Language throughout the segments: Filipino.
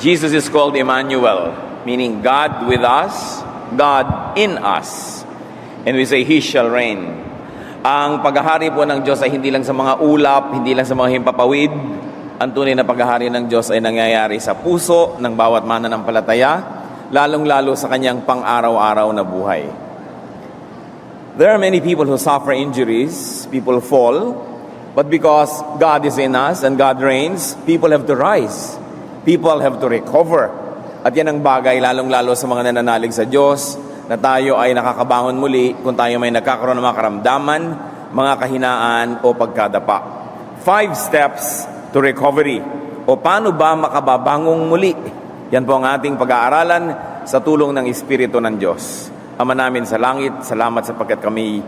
Jesus is called Emmanuel, meaning God with us, God in us. And we say, He shall reign. Ang paghahari po ng Diyos ay hindi lang sa mga ulap, hindi lang sa mga himpapawid. Ang tunay na paghahari ng Diyos ay nangyayari sa puso ng bawat mananampalataya, lalong-lalo sa kanyang pang-araw-araw na buhay. There are many people who suffer injuries, people fall, but because God is in us and God reigns, people have to rise. People have to recover. At yan ang bagay, lalong-lalo sa mga nananalig sa Diyos, na tayo ay nakakabangon muli kung tayo may nagkakaroon ng mga karamdaman, mga kahinaan o pagkadapa. 5 steps to recovery. O paano ba makababangong muli? Yan po ang ating pag-aaralan sa tulong ng Espiritu ng Diyos. Ama namin sa langit, salamat sapagkat kami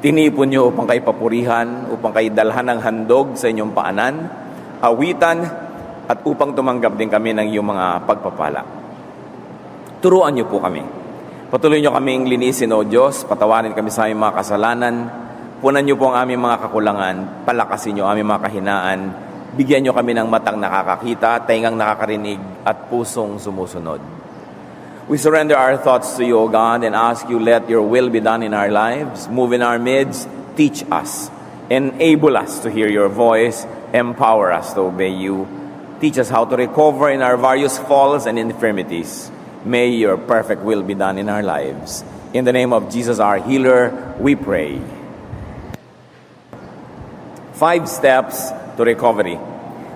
tinipon niyo upang kayo papurihan, upang kayo dalhan ng handog sa inyong paanan, awitan, at upang tumanggap din kami ng iyong mga pagpapala. Turuan niyo po kami. Patuloy niyo kaming linisin, O Diyos. Patawarin kami sa aming mga kasalanan. Punan niyo po ang aming mga kakulangan. Palakasin niyo ang aming mga kahinaan. Bigyan niyo kami ng matang nakakakita, tengang nakakarinig, at pusong sumusunod. We surrender our thoughts to you, O God, and ask you, let your will be done in our lives. Move in our midst. Teach us. Enable us to hear your voice. Empower us to obey you. Teach us how to recover in our various falls and infirmities. May your perfect will be done in our lives. In the name of Jesus, our healer, we pray. 5 steps to recovery.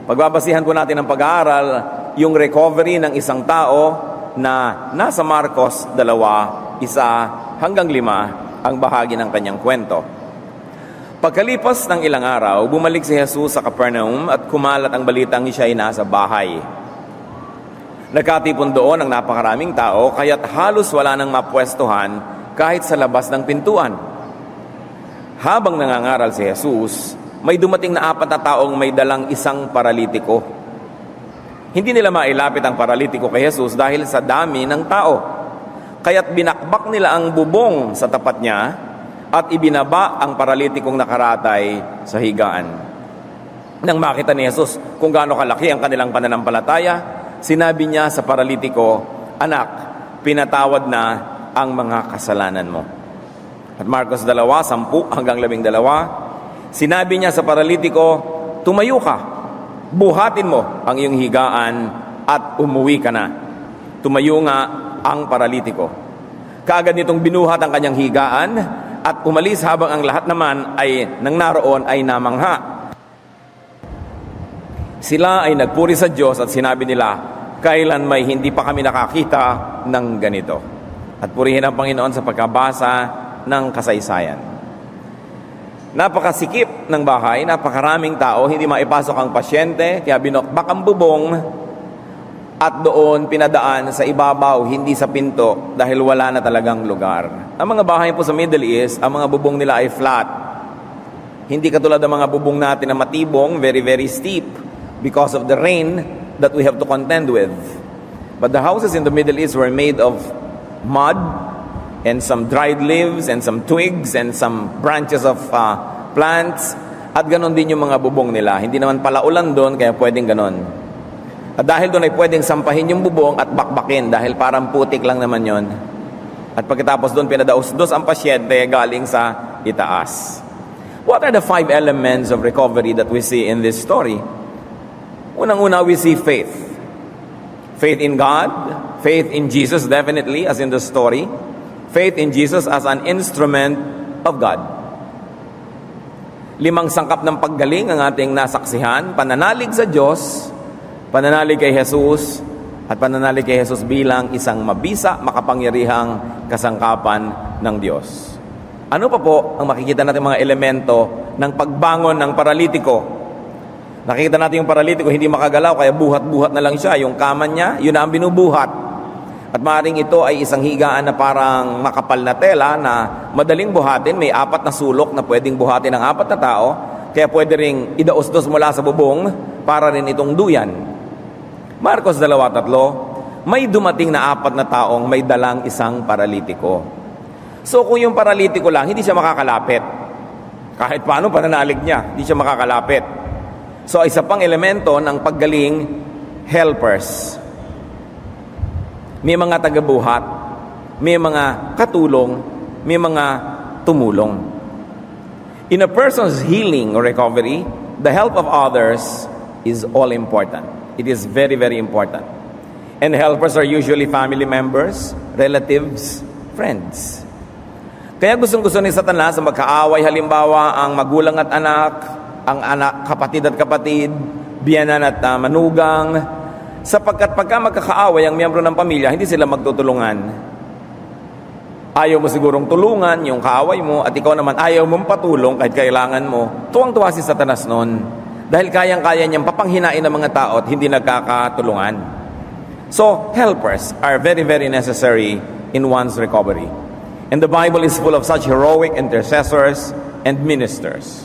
Pagbabasihan po natin ang pag-aaral, yung recovery ng isang tao na nasa Marcos 2, 1 hanggang 5 ang bahagi ng kanyang kwento. Pagkalipas ng ilang araw, bumalik si Jesus sa Capernaum at kumalat ang balitang siya ay nasa bahay. Nagkatipon doon ang napakaraming tao, kaya't halos wala nang mapwestuhan kahit sa labas ng pintuan. Habang nangangaral si Jesus, may dumating na 4 na taong may dalang isang paralitiko. Hindi nila mailapit ang paralitiko kay Jesus dahil sa dami ng tao. Kaya't binakbak nila ang bubong sa tapat niya at ibinaba ang paralitikong nakaratay sa higaan. Nang makita ni Jesus kung gaano kalaki ang kanilang pananampalataya, sinabi niya sa paralitiko, "Anak, pinatawad na ang mga kasalanan mo." At Marcos 2, 10 hanggang 12, sinabi niya sa paralitiko, "Tumayo ka, buhatin mo ang iyong higaan at umuwi ka na." Tumayo nga ang paralitiko. Kaagad nitong binuhat ang kanyang higaan at umalis habang ang lahat naman ay nang naroon ay namangha. Sila ay nagpuri sa Diyos at sinabi nila, "Kailan may hindi pa kami nakakita ng ganito." At purihin ang Panginoon sa pagkabasa ng kasaysayan. Napakasikip ng bahay, napakaraming tao, hindi maipasok ang pasyente, kaya binokbak ang bubong at doon pinadaan sa ibabaw, hindi sa pinto dahil wala na talagang lugar. Ang mga bahay po sa Middle East, ang mga bubong nila ay flat. Hindi katulad ng mga bubong natin na matibong, very, very steep because of the rain that we have to contend with. But the houses in the Middle East were made of mud and some dried leaves and some twigs and some branches of plants. At ganon din yung mga bubong nila. Hindi naman pala ulan doon, kaya pwedeng ganon. At dahil doon ay pwedeng sampahin yung bubong at bakbakin dahil parang putik lang naman yon. At pagkatapos doon pinadaos-dos ang pasyente galing sa itaas. What are the 5 elements of recovery that we see in this story? Unang-una, we see faith. Faith in God, faith in Jesus definitely as in the story, faith in Jesus as an instrument of God. 5 sangkap ng paggaling ang ating nasaksihan: pananalig sa Diyos, pananalig kay Jesus, at pananalig kay Jesus bilang isang mabisa, makapangyarihang kasangkapan ng Diyos. Ano pa po ang makikita natin mga elemento ng pagbangon ng paralitiko? Nakikita natin yung paralitiko hindi makagalaw, kaya buhat-buhat na lang siya. Yung kama niya, yun na ang binubuhat. At maaaring ito ay isang higaan na parang makapal na tela na madaling buhatin. May 4 na sulok na pwedeng buhatin ng 4 na tao. Kaya pwede ring idaos-dos mula sa bubong para rin itong duyan. Marcos 2:3, may dumating na 4 na taong may dalang isang paralitiko. So kung yung paralitiko lang, hindi siya makakalapit. Kahit paano pananalig niya, hindi siya makakalapit. So isa pang elemento ng paggaling, helpers. may mga tagabuhat, may mga katulong, may mga tumulong. In a person's healing or recovery, the help of others is all important. It is very, very important. And helpers are usually family members, relatives, friends. Kaya gustong-gusto ni Satanas na magkaaway, halimbawa ang magulang at anak, ang anak, kapatid at kapatid, biyanan at manugang, sapagkat pagka magkakaaway ang miyembro ng pamilya, hindi sila magtutulungan. Ayaw mo sigurong tulungan yung kaaway mo at ikaw naman ayaw mong patulong kahit kailangan mo. Tuwang-tuwa si Satanas noon dahil kayang-kaya niyang papanghinain ng mga tao at hindi nagkakatulungan. So, helpers are very, very necessary in one's recovery. And the Bible is full of such heroic intercessors and ministers.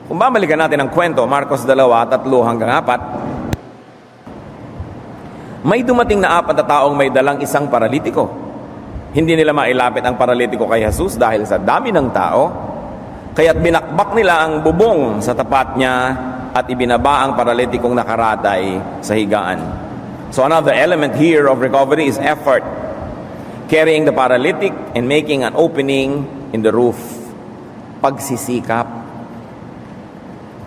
Kung babalikan natin ang kwento, Marcos 2:3-4, may dumating na 4 na taong may dalang isang paralitiko. Hindi nila mailapit ang paralitiko kay Jesus dahil sa dami ng tao, kaya't binakbak nila ang bubong sa tapat niya at ibinaba ang paralitikong nakaratay sa higaan. So another element here of recovery is effort. Carrying the paralytic and making an opening in the roof. Pagsisikap.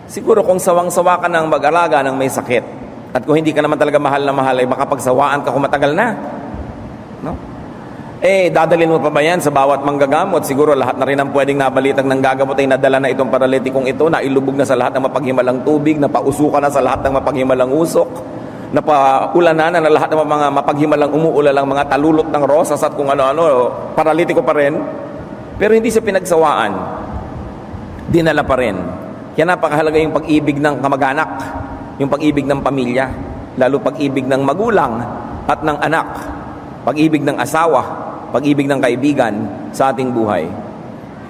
Siguro kung sawang-sawa ka ng mag-alaga ng may sakit at kung hindi ka naman talaga mahal na mahal ay makapagsawaan ka kung matagal na. No? Dadalhin mo pa ba yan sa bawat manggagamot? Siguro lahat na rin ang pwedeng nabalitang ng gagamot ay nadala na itong paralitikong ito, na ilubog na sa lahat ng mapaghimalang tubig, napausukan na sa lahat ng mapaghimalang usok, napaulanan na lahat ng mga mapaghimalang umuulalang mga talulot ng rosas at kung ano-ano, paralitiko pa rin. Pero hindi siya pinagsawaan. Dinala pa rin. Kaya napakahalaga yung pag-ibig ng kamag-anak, yung pag-ibig ng pamilya, lalo pag-ibig ng magulang at ng anak, pag-ibig ng asawa, pag-ibig ng kaibigan sa ating buhay.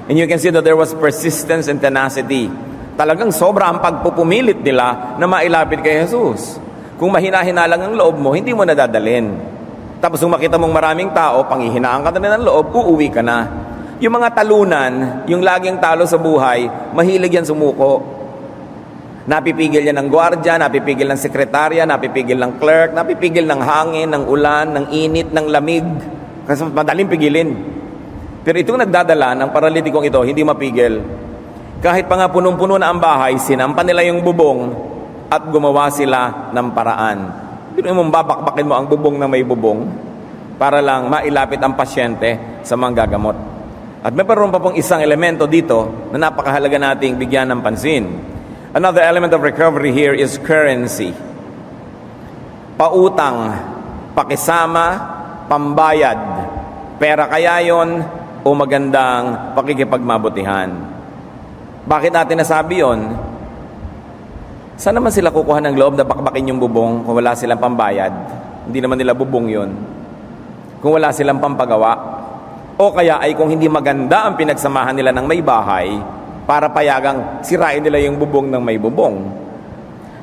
And you can see that there was persistence and tenacity. Talagang sobra ang pagpupumilit nila na mailapit kay Jesus. Kung mahina-hina lang ang loob mo, hindi mo nadadalhin. Tapos kung makita mong maraming tao, panghihinaan ka na ng loob, uuwi ka na. Yung mga talunan, yung laging talo sa buhay, mahilig yan sumuko. Napipigil yan ng gwardiya, napipigil ng sekretarya, napipigil ng clerk, napipigil ng hangin, ng ulan, ng init, ng lamig. Kasi madaling pigilin. Pero itong nagdadala ng paralitikong ito, hindi mapigil. Kahit pa nga punong-puno na ang bahay, sinampan nila yung bubong at gumawa sila ng paraan. Pero mong babakbakin mo ang bubong na may bubong para lang mailapit ang pasyente sa manggagamot. At may parang pa pong isang elemento dito na napakahalaga nating bigyan ng pansin. Another element of recovery here is currency. Pautang, pakisama, pambayad, pera kaya yon o magandang pakikipagmabutihan. Bakit natin nasabi yon? Saan naman sila kukuha ng loob na bakbakin yung bubong kung wala silang pambayad? Hindi naman nila bubong yon. Kung wala silang pampagawa. O kaya ay kung hindi maganda ang pinagsamahan nila ng may bahay para payagang sirain nila yung bubong ng may bubong.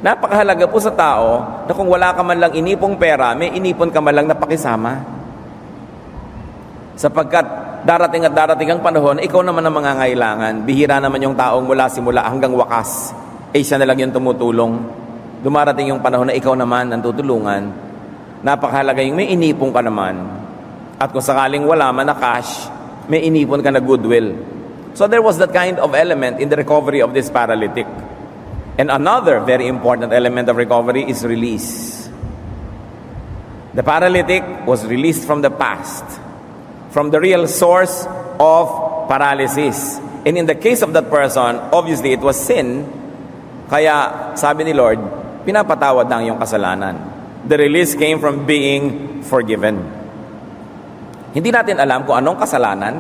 Napakahalaga po sa tao na kung wala ka man lang inipong pera, may inipon ka man lang na pakisama. Sapagkat darating at darating ang panahon, ikaw naman ang mangangailangan. Bihira naman yung taong mula simula hanggang wakas, siya na lang yung tumutulong. Dumarating yung panahon na ikaw naman ang tutulungan. Napakahalaga yung may inipon ka naman. At kung sakaling wala man na cash, may inipon ka na goodwill. So there was that kind of element in the recovery of this paralytic. And another very important element of recovery is release. The paralytic was released from the past, from the real source of paralysis. And in the case of that person, obviously it was sin. Kaya sabi ni Lord, pinapatawad na ang iyong kasalanan. The release came from being forgiven. Hindi natin alam kung anong kasalanan,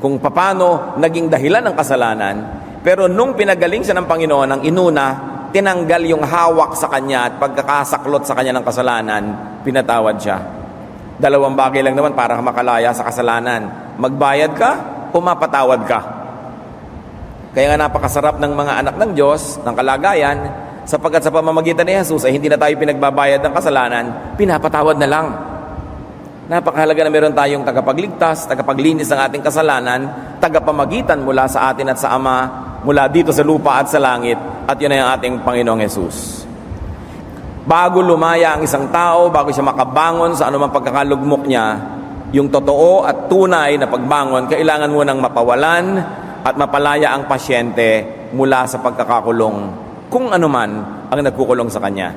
kung paano naging dahilan ng kasalanan, pero nung pinagaling siya ng Panginoon, ang inuna, tinanggal yung hawak sa kanya at pagkakasaklot sa kanya ng kasalanan, pinatawad siya. Dalawang bagay lang naman para makalaya sa kasalanan. Magbayad ka o mapatawad ka. Kaya nga napakasarap ng mga anak ng Diyos, ng kalagayan, sapagkat sa pamamagitan ni Jesus ay hindi na tayo pinagbabayad ng kasalanan, pinapatawad na lang. Napakahalaga na meron tayong tagapagligtas, tagapaglinis ng ating kasalanan, tagapamagitan mula sa atin at sa Ama, mula dito sa lupa at sa langit, at yun ay ang ating Panginoong Jesus. Bago lumaya ang isang tao, bago siya makabangon sa anumang pagkakalugmok niya, yung totoo at tunay na pagbangon, kailangan mo nang mapawalan at mapalaya ang pasyente mula sa pagkakakulong, kung anuman ang nagkukulong sa kanya.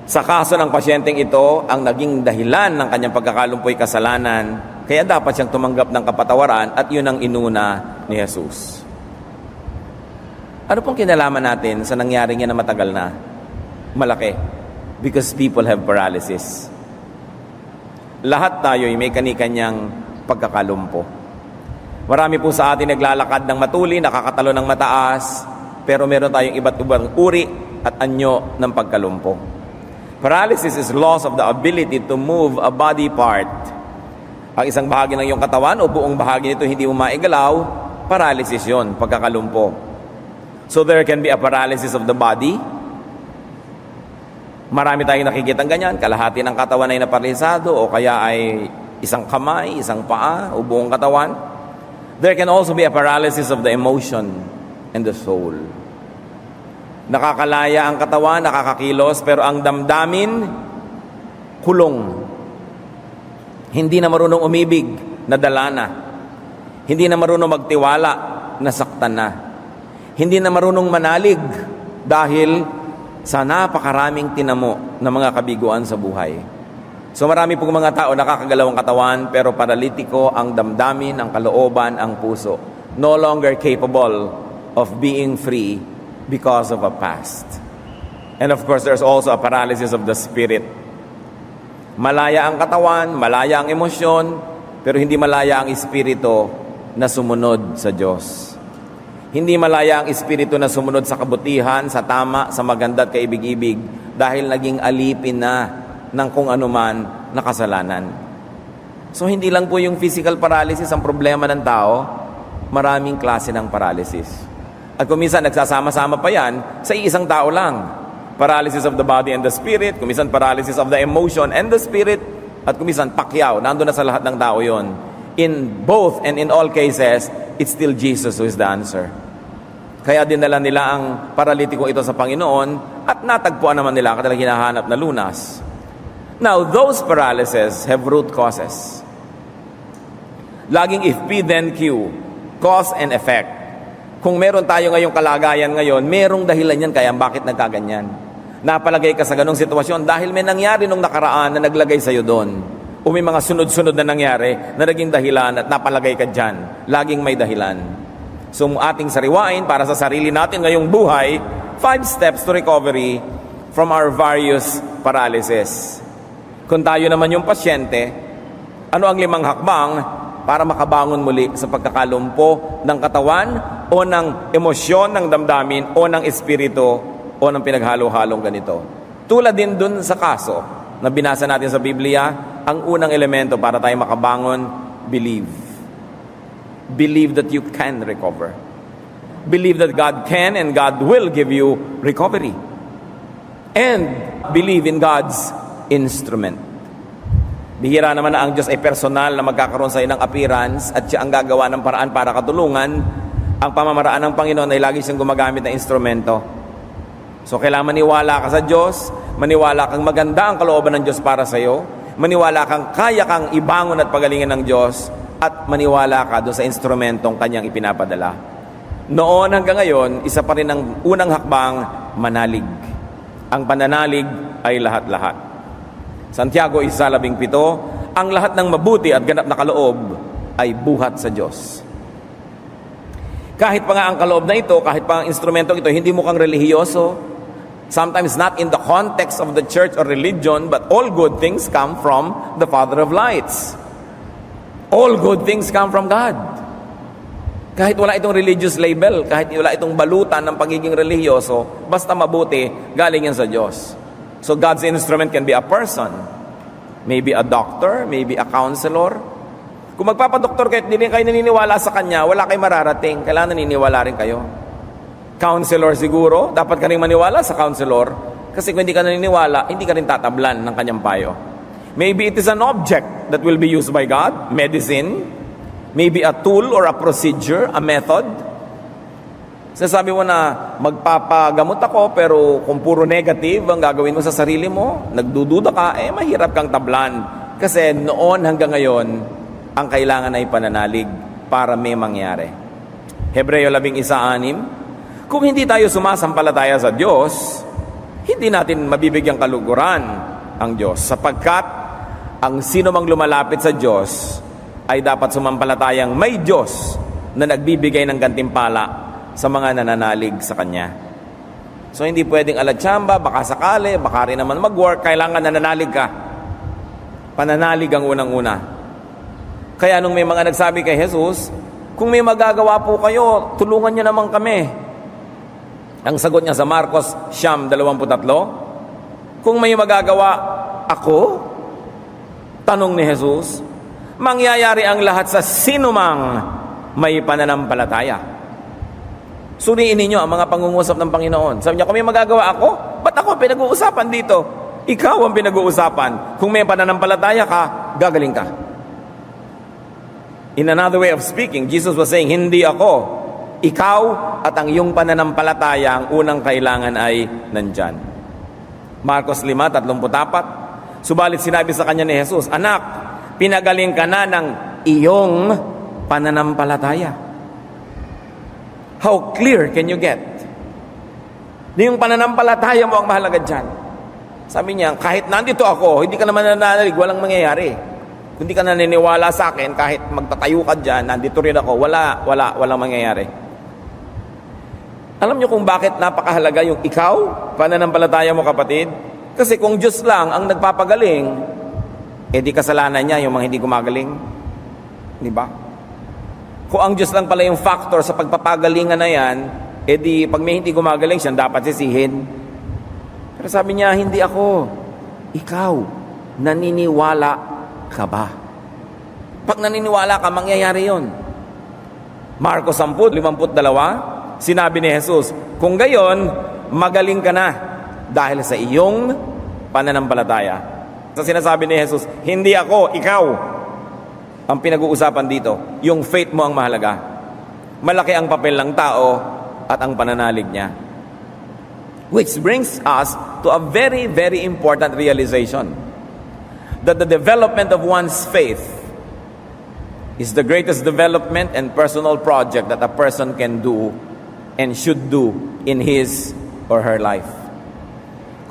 Sa kaso ng pasyenteng ito, ang naging dahilan ng kanyang pagkakalumpoy kasalanan, kaya dapat siyang tumanggap ng kapatawaran at yun ang inuna ni Jesus. Ano pong kinalaman natin sa nangyari niya na matagal na? Malaki. Because people have paralysis. Lahat tayo ay may kani-kanyang pagkakalumpo. Marami po sa atin naglalakad ng matuli, nakakatalo ng mataas, pero meron tayong iba't ibang uri at anyo ng pagkalumpo. Paralysis is loss of the ability to move a body part. Ang isang bahagi ng iyong katawan o buong bahagi nito hindi mo maigalaw, paralysis yon, pagkakalumpo. So there can be a paralysis of the body. Marami tayong nakikitang ganyan, kalahati ng katawan ay naparalisado o kaya ay isang kamay, isang paa o buong katawan. There can also be a paralysis of the emotion and the soul. Nakakalaya ang katawan, nakakakilos, pero ang damdamin, kulong. Hindi na marunong umibig, nadala na. Hindi na marunong magtiwala, nasaktan na. Hindi na marunong manalig dahil sa napakaraming tinamo na mga kabiguan sa buhay. So marami pong mga tao nakakagalaw ang katawan pero paralitiko ang damdamin, ang kalooban, ang puso. No longer capable of being free because of a past. And of course, there's also a paralysis of the spirit. Malaya ang katawan, malaya ang emosyon, pero hindi malaya ang espiritu na sumunod sa Diyos. Hindi malaya ang espiritu na sumunod sa kabutihan, sa tama, sa maganda at kaibig-ibig dahil naging alipin na ng kung anuman na kasalanan. So hindi lang po yung physical paralysis ang problema ng tao, maraming klase ng paralysis. At kung minsan nagsasama-sama pa yan sa isang tao lang. Paralysis of the body and the spirit, kung minsan paralysis of the emotion and the spirit, at kung minsan pakyaw, nandun na sa lahat ng tao yon. In both and in all cases, it's still Jesus who is the answer. Kaya dinala nila ang paralitiko ito sa Panginoon at natagpuan naman nila kanilang hinahanap na lunas. Now, those paralyses have root causes. Laging if P then Q, cause and effect. Kung meron tayo ngayong kalagayan ngayon, merong dahilan yan kaya bakit nagkaganyan. Napalagay ka sa ganong sitwasyon dahil may nangyari nung nakaraan na naglagay sa'yo doon. O may mga sunod-sunod na nangyari na naging dahilan at napalagay ka dyan. Laging may dahilan. So ating sariwain para sa sarili natin ngayong buhay, 5 steps to recovery from our various paralysis. Kung tayo naman yung pasyente, ano ang 5 hakbang para makabangon muli sa pagkakalumpo ng katawan o ng emosyon, ng damdamin o ng espiritu o ng pinaghalo-halong ganito? Tulad din dun sa kaso na binasa natin sa Biblia, ang unang elemento para tayo makabangon, believe. Believe that you can recover. Believe that God can and God will give you recovery. And believe in God's instrument. Bihira naman na ang Diyos ay personal na magkakaroon sa ng appearance at siya ang gagawa ng paraan para katulungan. Ang pamamaraan ng Panginoon ay lagi siyang gumagamit ng instrumento. So kailangan maniwala ka sa Diyos, maniwala kang maganda ang kalooban ng Diyos para sa iyo, maniwala kang kaya kang ibangon at pagalingan ng Diyos, at maniwala ka doon sa instrumentong kanyang ipinapadala. Noon hanggang ngayon, isa pa rin ang unang hakbang, manalig. Ang pananalig ay lahat-lahat. Santiago 1:17, ang lahat ng mabuti at ganap na kaloob ay buhat sa Diyos. Kahit pa nga ang kaloob na ito, kahit pa ang instrumentong ito, hindi mukhang relihiyoso, sometimes not in the context of the church or religion, but all good things come from the Father of lights. All good things come from God. Kahit wala itong religious label, kahit wala itong balutan ng pagiging relihiyoso, basta mabuti, galing yan sa Diyos. So God's instrument can be a person, maybe a doctor, maybe a counselor. Kung magpapadoktor kayo at hindi kayo naniniwala sa Kanya, wala kayo mararating. Kailangan naniniwala rin kayo. Counselor siguro, dapat ka rin maniwala sa counselor, kasi kung hindi ka naniniwala, hindi ka rin tatablan ng Kanyang payo. Maybe it is an object that will be used by God, medicine, maybe a tool or a procedure, a method. Sasabi mo na magpapagamot ako pero kung puro negative ang gagawin mo sa sarili mo, nagdududa ka, mahirap kang tablan. Kasi noon hanggang ngayon, ang kailangan ay pananalig para may mangyari. Hebreo 11:6, kung hindi tayo sumasampalataya sa Diyos, hindi natin mabibigyang kaluguran ang Diyos. Sapagkat ang sino mang lumalapit sa Diyos ay dapat sumampalatayang may Diyos na nagbibigay ng gantimpala sa mga nananalig sa Kanya. So hindi pwedeng alatsamba, baka sakali, baka rin naman mag-work, kailangan nananalig ka. Pananalig ang unang-una. Kaya nung may mga nagsabi kay Jesus, kung may magagawa po kayo, tulungan niyo naman kami. Ang sagot niya sa Marcos 9:23, kung may magagawa ako, tanong ni Jesus, mangyayari ang lahat sa sinumang may pananampalataya. Suriin ninyo ang mga pangungusap ng Panginoon. Sabi niya, kung may magagawa ako, ba't ako pinag-uusapan dito? Ikaw ang pinag-uusapan. Kung may pananampalataya ka, gagaling ka. In another way of speaking, Jesus was saying, hindi ako. Ikaw at ang iyong pananampalataya, ang unang kailangan ay nandyan. Marcos 5:34, subalit sinabi sa kanya ni Jesus, anak, pinagaling ka na ng iyong pananampalataya. How clear can you get? Yung pananampalataya mo ang mahalaga dyan. Sabi niya, kahit nandito ako, hindi ka naman nananalig, walang mangyayari. Kung hindi ka naniniwala sa akin, kahit magtatayo ka dyan, nandito rin ako, walang mangyayari. Alam niyo kung bakit napakahalaga yung ikaw, pananampalataya mo kapatid? Kasi kung Diyos lang ang nagpapagaling, di kasalanan niya yung mga hindi gumagaling. Di ba? Kung ang Diyos lang pala yung factor sa pagpapagalingan na yan, di pag may hindi gumagaling siya, dapat sisihin. Pero sabi niya, hindi ako. Ikaw, naniniwala ka ba? Pag naniniwala ka, mangyayari yon. Marcos 10:52, sinabi ni Jesus, kung gayon, magaling ka na dahil sa iyong pananampalataya. Sa sinasabi ni Jesus, hindi ako, ikaw ang pinag-uusapan dito. Yung faith mo ang mahalaga. Malaki ang papel ng tao at ang pananalig niya. Which brings us to a very, very important realization. That the development of one's faith is the greatest development and personal project that a person can do and should do in his or her life.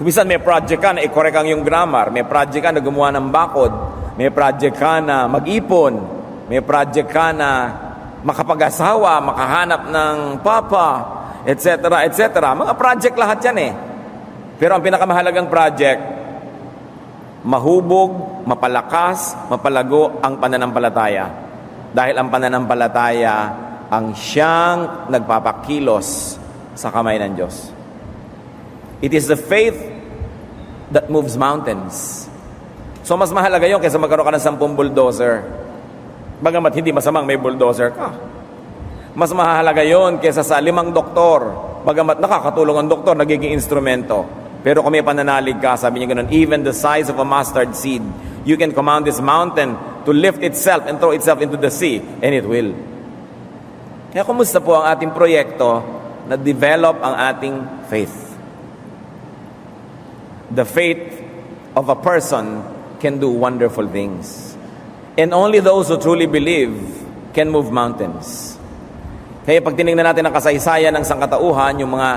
Kung minsan may project ka na i-correct ang yung grammar, may project ka na gumawa ng bakod, may project ka na mag-ipon, may project ka na makapag-asawa, makahanap ng papa, etc., etc. Mga project lahat yan eh. Pero ang pinakamahalagang project, mahubog, mapalakas, mapalago ang pananampalataya. Dahil ang pananampalataya ang siyang nagpapakilos sa kamay ng Diyos. It is the faith that moves mountains. So mas mahalaga yun kaysa magkaroon ka ng 10 bulldozer. Bagamat hindi masamang may bulldozer ka. Mas mahalaga yun kaysa sa 5 doktor. Bagamat nakakatulong ang doktor, nagiging instrumento. Pero kung may pananalig ka, sabi niya ganun, even the size of a mustard seed, you can command this mountain to lift itself and throw itself into the sea, and it will. Kaya kumusta po ang ating proyekto na develop ang ating faith? The faith of a person can do wonderful things. And only those who truly believe can move mountains. Kaya pag tinignan natin ang kasaysayan ng sangkatauhan, yung mga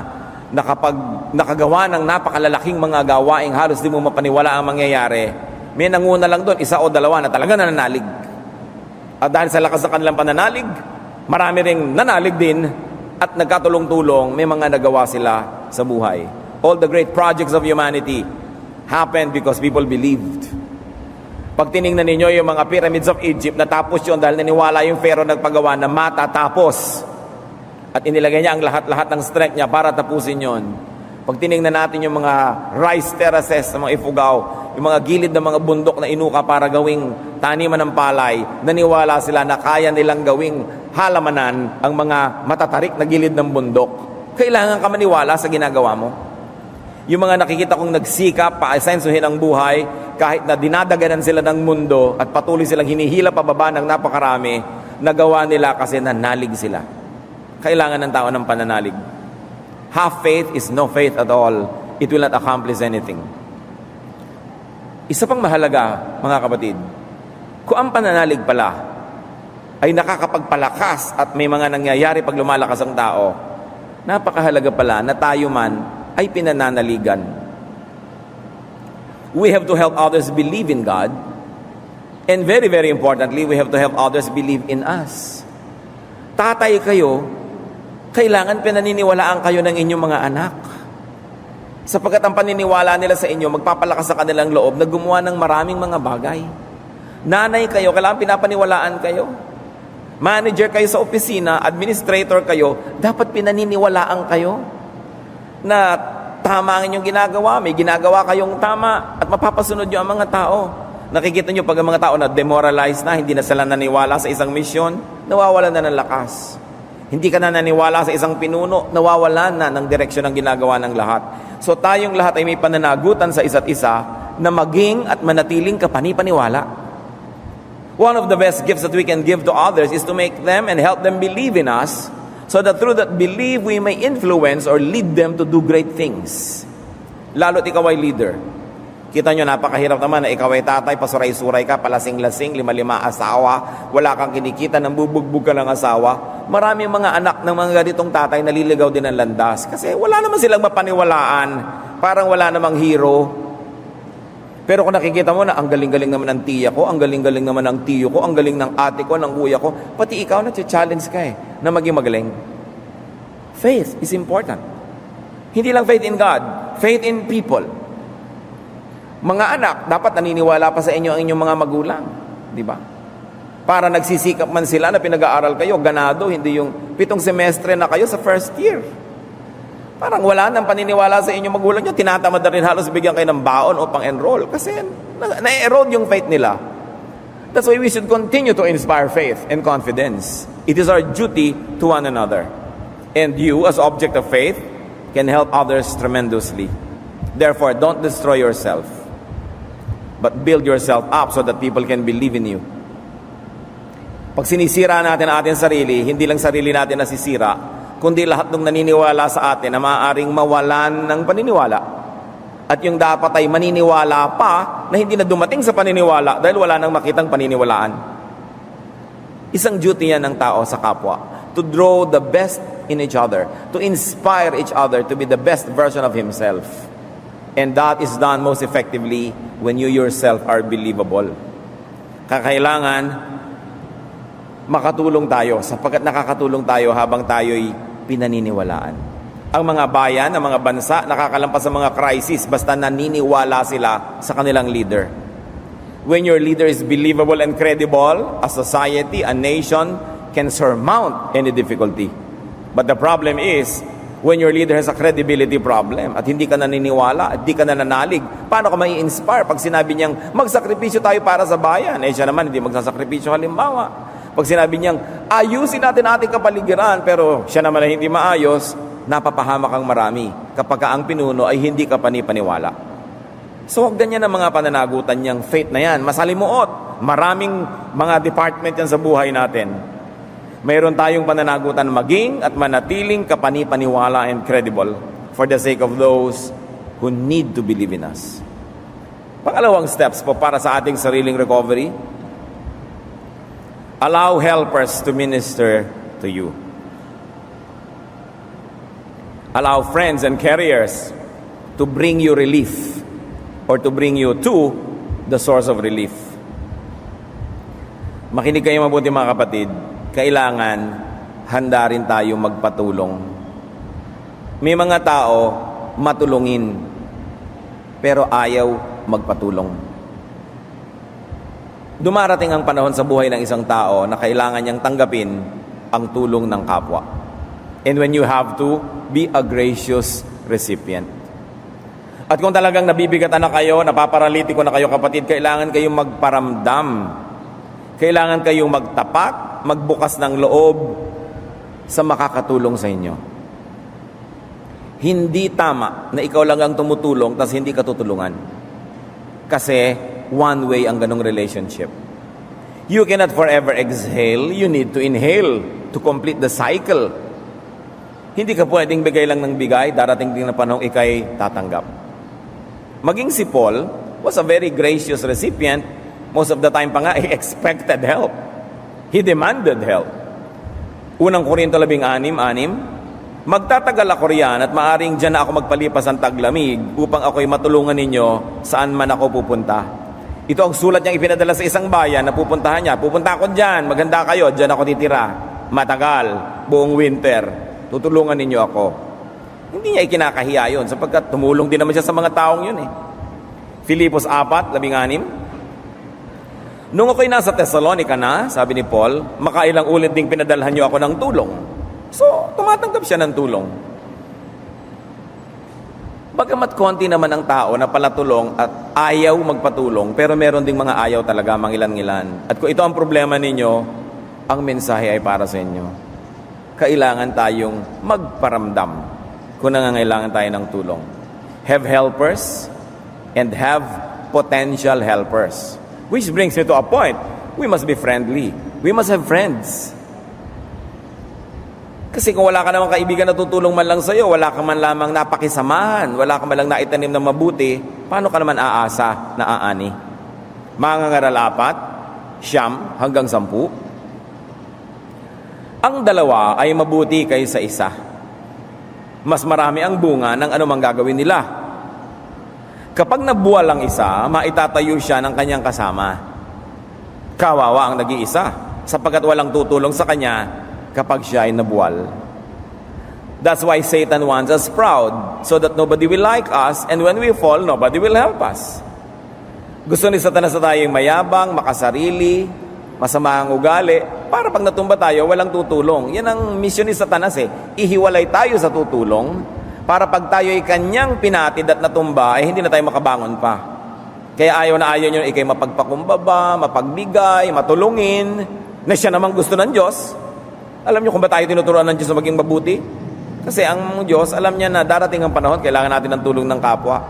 nakagawa ng napakalalaking mga gawaing halos di mo mapaniwala ang mangyayari, may nanguna lang doon, 1 o 2 na talaga nananalig. At dahil sa lakas ng kanilang pananalig, marami ring nanalig din at nagkatulong-tulong, may mga nagawa sila sa buhay. All the great projects of humanity happened because people believed. Pag tinignan ninyo yung mga pyramids of Egypt, natapos yun dahil naniwala yung Pharaoh nagpagawa na matatapos. At inilagay niya ang lahat-lahat ng strength niya para tapusin yon. Pag tinignan natin yung mga rice terraces sa mga Ifugao, yung mga gilid ng mga bundok na inuka para gawing taniman ng palay, naniwala sila na kaya nilang gawing halamanan ang mga matatarik na gilid ng bundok. Kailangan ka maniwala sa ginagawa mo. Yung mga nakikita kong nagsikap, paasensuhin ang buhay, kahit na dinadaganan sila ng mundo at patuloy silang hinihila pababa ng napakarami, nagawa nila kasi nanalig sila. kailangan ng tao ng pananalig. Half faith is no faith at all. It will not accomplish anything. Isa pang mahalaga, mga kapatid, kung ang pananalig pala ay nakakapagpalakas at may mga nangyayari pag lumalakas ang tao, napakahalaga pala na tayo man ay pinananaligan. We have to help others believe in God, and very, very importantly, we have to help others believe in us. Tatay kayo, kailangan pinaniniwalaan kayo ng inyong mga anak. Sapagkat ang paniniwala nila sa inyo, magpapalakas sa kanilang loob na gumawa ng maraming mga bagay. Nanay kayo, kailangan pinapaniwalaan kayo. Manager kayo sa opisina, administrator kayo, dapat pinaniniwalaan kayo na tama ang inyong ginagawa, may ginagawa kayong tama at mapapasunod nyo ang mga tao. Nakikita nyo pag ang mga tao na demoralized na, hindi na sila naniwala sa isang misyon, nawawalan na ng lakas. Hindi ka na naniwala sa isang pinuno, nawawalan na ng direksyon ng ginagawa ng lahat. So tayong lahat ay may pananagutan sa isa't isa na maging at manatiling kapanipaniwala. One of the best gifts that we can give to others is to make them and help them believe in us, so that through that belief, we may influence or lead them to do great things. Lalo't ikaw ay leader. Kita nyo, napakahirap naman na ikaw ay tatay, pasuray-suray ka, palasing-lasing, 5-5 asawa, wala kang kinikita, nang bubugbog ka ng asawa. Maraming mga anak ng mga ganitong tatay naliligaw din ng landas. Kasi wala naman silang mapaniwalaan, parang wala namang hero. Pero kung nakikita mo na ang galing-galing naman ng tiya ko, ang galing-galing naman ng tiyo ko, ang galing ng ate ko, ng kuya ko, pati ikaw na-challenge ka na maging magaling. Faith is important. Hindi lang faith in God, faith in people. Mga anak, dapat naniniwala pa sa inyo ang inyong mga magulang. Di ba? Para nagsisikap man sila na pinag-aaral kayo, ganado, hindi yung 7 semestre na kayo sa first year. Parang wala nang paniniwala sa inyong magulang nyo, tinatamad na rin halos bigyan kayo ng baon o pang-enroll kasi na-erode yung faith nila. That's why we should continue to inspire faith and confidence. It is our duty to one another. And you, as object of faith, can help others tremendously. Therefore, don't destroy yourself, but build yourself up so that people can believe in you. Pag sinisira natin ang ating sarili, hindi lang sarili natin nasisira, kundi lahat ng naniniwala sa atin na maaaring mawalan ng paniniwala. At yung dapat ay maniniwala pa na hindi na dumating sa paniniwala dahil wala nang makitang paniniwalaan. Isang duty yan ng tao sa kapwa, to draw the best in each other, to inspire each other to be the best version of himself. And that is done most effectively when you yourself are believable. Kakailangan makatulong tayo sapagkat nakakatulong tayo habang tayo'y pinaniniwalaan. Ang mga bayan, ang mga bansa, nakakalampas sa mga crisis basta naniniwala sila sa kanilang leader. When your leader is believable and credible, a society, a nation can surmount any difficulty. But the problem is, when your leader has a credibility problem at hindi ka naniniwala at hindi ka nananalig, paano ka mai-inspire pag sinabi niyang magsakripisyo tayo para sa bayan? Eh siya naman hindi magsasakripisyo halimbawa. Pag sinabi niyang ayusin natin ating kapaligiran pero siya naman ay hindi maayos, napapahamak ang marami kapag ang pinuno ay hindi ka panipaniwala. So huwag ganyan ang mga pananagutan niyang faith na yan. Masalimuot. Maraming mga department yan sa buhay natin. Mayroon tayong pananagutan maging at manatiling kapanipaniwala and credible for the sake of those who need to believe in us. Pangalawang steps po para sa ating sariling recovery, allow helpers to minister to you. Allow friends and carriers to bring you relief or to bring you to the source of relief. Makinig kayo mabuti mga kapatid. Kailangan handa rin tayo magpatulong. May mga tao matulungin pero ayaw magpatulong. Dumarating ang panahon sa buhay ng isang tao na kailangan niyang tanggapin ang tulong ng kapwa. And when you have to, be a gracious recipient. At kung talagang nabibigatan na kayo, napaparalitiko na kayo kapatid, kailangan kayong magparamdam. Kailangan kayong magtapat, magbukas ng loob sa makakatulong sa inyo. Hindi tama na ikaw lang ang tumutulong tas hindi ka tutulungan. Kasi one way ang ganong relationship. You cannot forever exhale. You need to inhale to complete the cycle. Hindi ka pwedeng bigay lang ng bigay, darating din na panahon ikay tatanggap. Maging si Paul was a very gracious recipient. Most of the time pa nga, he expected help. He demanded help. Unang Korinto 16:6, magtatagal ako riyan at maaring dyan na ako magpalipas ang taglamig upang ako'y matulungan ninyo saan man ako pupunta. Ito ang sulat niyang ipinadala sa isang bayan na pupuntahan niya. Pupunta ako dyan, maghanda kayo, dyan ako titira. Matagal, buong winter. Tutulungan ninyo ako. Hindi niya ikinakahiya yun sapagkat tumulong din naman siya sa mga taong yun eh. Filipos 4:16, nung ako'y nasa Thessalonica na, sabi ni Paul, makailang ulit ding pinadalhan niyo ako ng tulong. So, tumatanggap siya ng tulong. Bagamat konti naman ang tao na palatulong at ayaw magpatulong, pero meron ding mga ayaw talaga, mangilan-ngilan. At kung ito ang problema ninyo, ang mensahe ay para sa inyo. Kailangan tayong magparamdam kung nangangailangan tayo ng tulong. Have helpers and have potential helpers. Which brings me to a point. We must be friendly. We must have friends. Kasi kung wala ka namang kaibigan na tutulong man lang sa'yo, wala ka man lamang napakisamahan, wala ka man lang naitanim na mabuti, paano ka naman aasa na aani? Mangangaral 4, 9 hanggang 10. Ang dalawa ay mabuti kaysa isa. Mas marami ang bunga ng anumang gagawin nila. Kapag nabuwal ang isa, maitatayo siya ng kanyang kasama. Kawawa ang nag-iisa, sapagkat walang tutulong sa kanya kapag siya ay nabuwal. That's why Satan wants us proud, so that nobody will like us, and when we fall, nobody will help us. Gusto ni Satanas na tayong mayabang, makasarili, masama ang ugali, para pag natumba tayo, walang tutulong. Yan ang misyon ni Satanas eh. Ihiwalay tayo sa tutulong, para pag tayo ay kanyang pinatid at natumba, hindi na tayo makabangon pa. Kaya ayaw na ayaw nyo ikay mapagpakumbaba, mapagbigay, matulungin, na siya namang gusto ng Diyos. Alam nyo kung ba tayo tinuturuan ng Diyos na maging mabuti? Kasi ang Diyos, alam niya na darating ang panahon, kailangan natin ng tulong ng kapwa.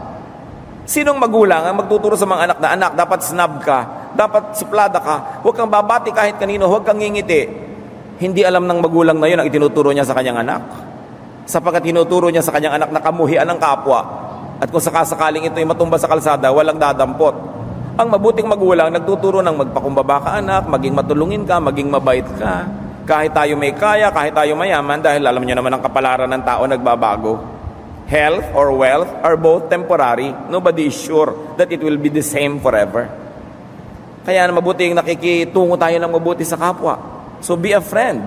Sinong magulang ang magtuturo sa mga anak na, anak, dapat snub ka, dapat suplada ka, huwag kang babati kahit kanino, huwag kang ngingiti. Hindi alam ng magulang na yun ang itinuturo niya sa kanyang anak. Sapagkat tinuturo niya sa kanyang anak na kamuhian ng kapwa. At kung sakasakaling ito ay matumba sa kalsada, walang dadampot. Ang mabuting magulang nagtuturo ng magpakumbaba ka anak, maging matulungin ka, maging mabait ka. Kahit tayo may kaya, kahit tayo mayaman, dahil alam niyo naman ang kapalaran ng tao nagbabago. Health or wealth are both temporary. Nobody is sure that it will be the same forever. Kaya mabuting nakikitungo tayo ng mabuti sa kapwa. So be a friend.